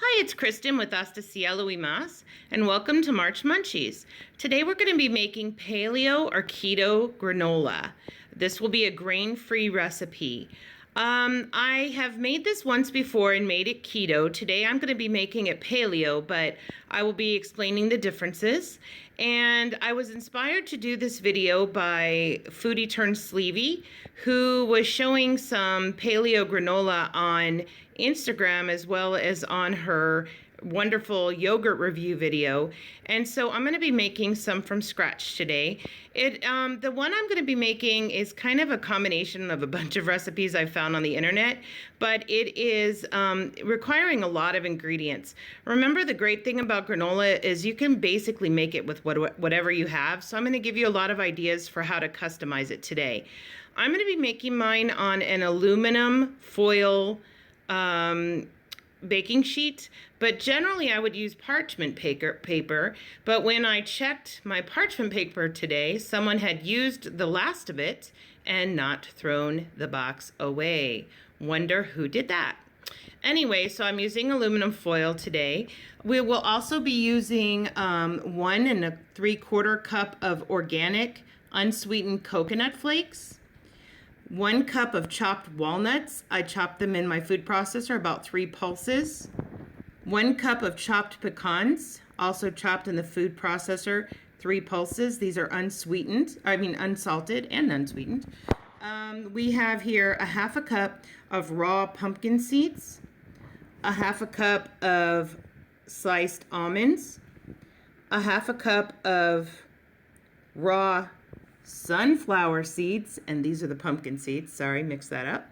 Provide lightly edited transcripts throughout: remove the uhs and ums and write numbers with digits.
Hi, it's Kristen with Hasta Cielo y Mas, and welcome to March Munchies. Today we're going to be making paleo or keto granola. This will be a grain-free recipe. I have made this once before and made it keto. Today I'm going to be making it paleo, but I will be explaining the differences. And I was inspired to do this video by Foodie Turned Sleevey, who was showing some paleo granola on Instagram as well as on her wonderful yogurt review video. And so I'm going to be making some from scratch today. The one I'm going to be making is kind of a combination of a bunch of recipes I found on the internet, but it is requiring a lot of ingredients. Remember, the great thing about granola is you can basically make it with whatever you have. So I'm going to give you a lot of ideas for how to customize it today. I'm going to be making mine on an aluminum foil baking sheet, but generally I would use parchment paper. But when I checked my parchment paper today, someone had used the last of it and not thrown the box away. Wonder who did that. Anyway, so I'm using aluminum foil today. We will also be using 1 3/4 cup of organic unsweetened coconut flakes, 1 cup of chopped walnuts. I chopped them in my food processor, about 3 pulses. 1 cup of chopped pecans, also chopped in the food processor, 3 pulses. These are unsalted and unsweetened. We have here a 1/2 cup of raw pumpkin seeds, a 1/2 cup of sliced almonds, a 1/2 cup of raw sunflower seeds, and these are the pumpkin seeds, sorry, mix that up.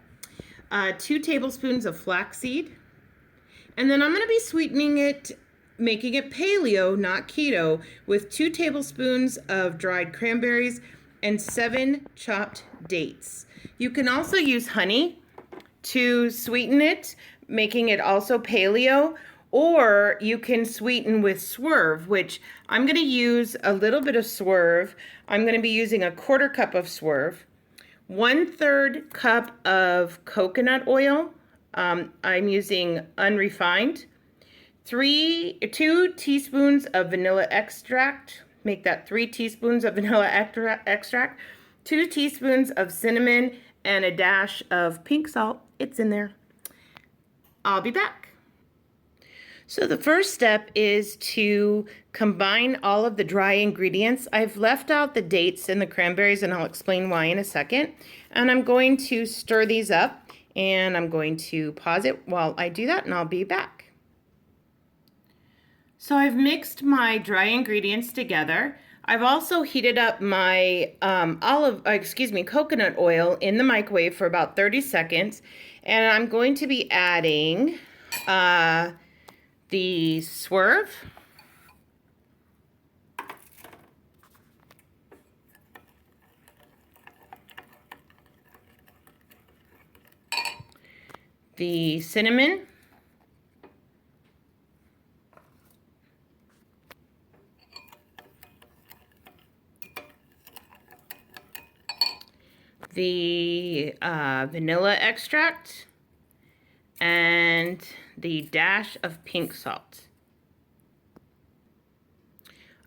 2 tablespoons of flaxseed. And then I'm going to be sweetening it, making it paleo, not keto, with 2 tablespoons of dried cranberries and 7 chopped dates. You can also use honey to sweeten it, making it also paleo, or you can sweeten with swerve, which I'm going to use a little bit of swerve. I'm going to be using a 1/4 cup of swerve, 1/3 cup of coconut oil. I'm using unrefined, 2 teaspoons of vanilla extract. Make that 3 teaspoons of vanilla extract, 2 teaspoons of cinnamon, and a dash of pink salt. It's in there. I'll be back. So the first step is to combine all of the dry ingredients. I've left out the dates and the cranberries, and I'll explain why in a second. And I'm going to stir these up, and I'm going to pause it while I do that, and I'll be back. So I've mixed my dry ingredients together. I've also heated up my coconut oil in the microwave for about 30 seconds, and I'm going to be adding the swerve, the cinnamon, the vanilla extract, and the dash of pink salt.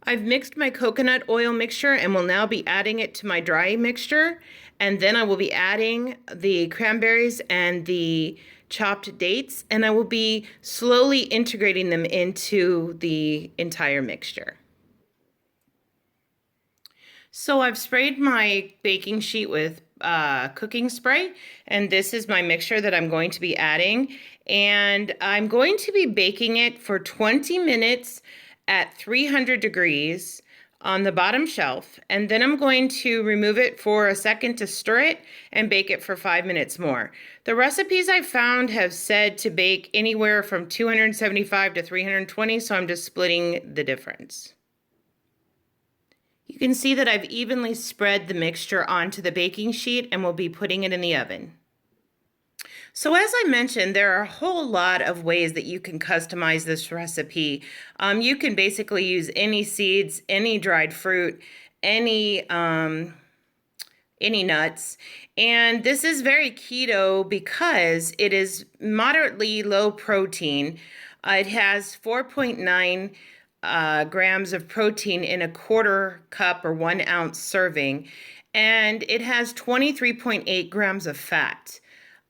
I've mixed my coconut oil mixture and will now be adding it to my dry mixture, and then I will be adding the cranberries and the chopped dates, and I will be slowly integrating them into the entire mixture. So I've sprayed my baking sheet with cooking spray, and this is my mixture that I'm going to be adding, and I'm going to be baking it for 20 minutes at 300 degrees on the bottom shelf, and then I'm going to remove it for a second to stir it and bake it for 5 minutes more. The recipes I found have said to bake anywhere from 275 to 320, so I'm just splitting the difference. You can see that I've evenly spread the mixture onto the baking sheet and will be putting it in the oven. So as I mentioned, there are a whole lot of ways that you can customize this recipe. You can basically use any seeds, any dried fruit, any nuts. And this is very keto because it is moderately low protein. It has 4.9 grams of protein in a quarter cup or 1 ounce serving, and it has 23.8 grams of fat.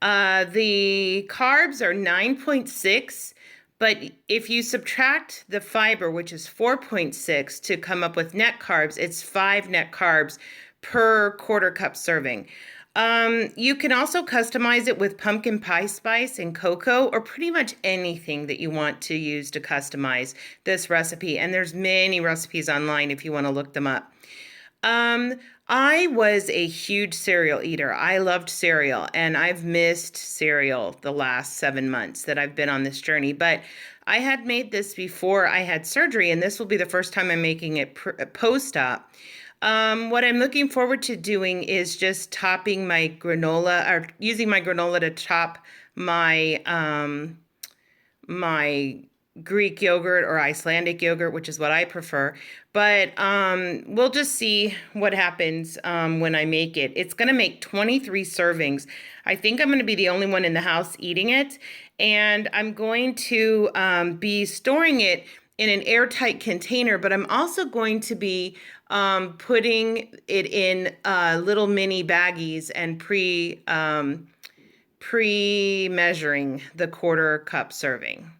The carbs are 9.6, but if you subtract the fiber, which is 4.6, to come up with net carbs, it's 5 net carbs per quarter cup serving. You can also customize it with pumpkin pie spice and cocoa, or pretty much anything that you want to use to customize this recipe. And there's many recipes online if you want to look them up. I was a huge cereal eater. I loved cereal, and I've missed cereal the last 7 months that I've been on this journey. But I had made this before I had surgery, and this will be the first time I'm making it post-op. What I'm looking forward to doing is just topping my granola, or using my granola to top my my Greek yogurt or Icelandic yogurt, which is what I prefer. But we'll just see what happens when I make it. It's going to make 23 servings. I think I'm going to be the only one in the house eating it. And I'm going to be storing it in an airtight container, but I'm also going to be putting it in little mini baggies and pre-measuring the quarter cup serving.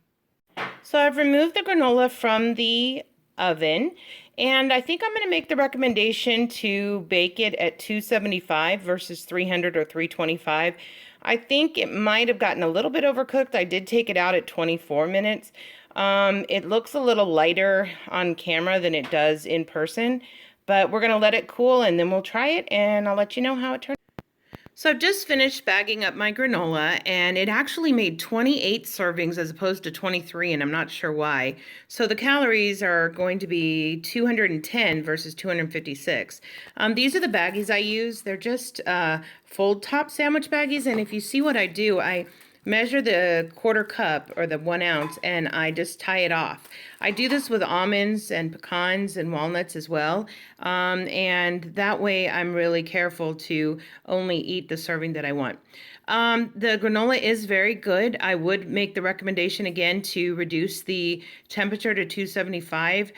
So I've removed the granola from the oven, and I think I'm going to make the recommendation to bake it at 275 versus 300 or 325. I think it might have gotten a little bit overcooked. I did take it out at 24 minutes. It looks a little lighter on camera than it does in person, but we're going to let it cool and then we'll try it and I'll let you know how it turns. So I've just finished bagging up my granola, and it actually made 28 servings as opposed to 23, and I'm not sure why. So the calories are going to be 210 versus 256. These are the baggies I use. They're just fold top sandwich baggies, and if you see what I do, I measure the quarter cup or the 1 ounce and I just tie it off. I do this with almonds and pecans and walnuts as well. And that way I'm really careful to only eat the serving that I want. The granola is very good. I would make the recommendation again to reduce the temperature to 275.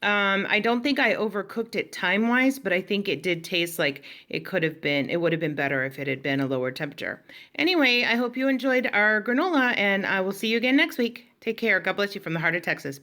I don't think I overcooked it time-wise, but I think it did taste like it would have been better if it had been a lower temperature. Anyway, I hope you enjoyed our granola, and I will see you again next week. Take care. God bless you from the heart of Texas.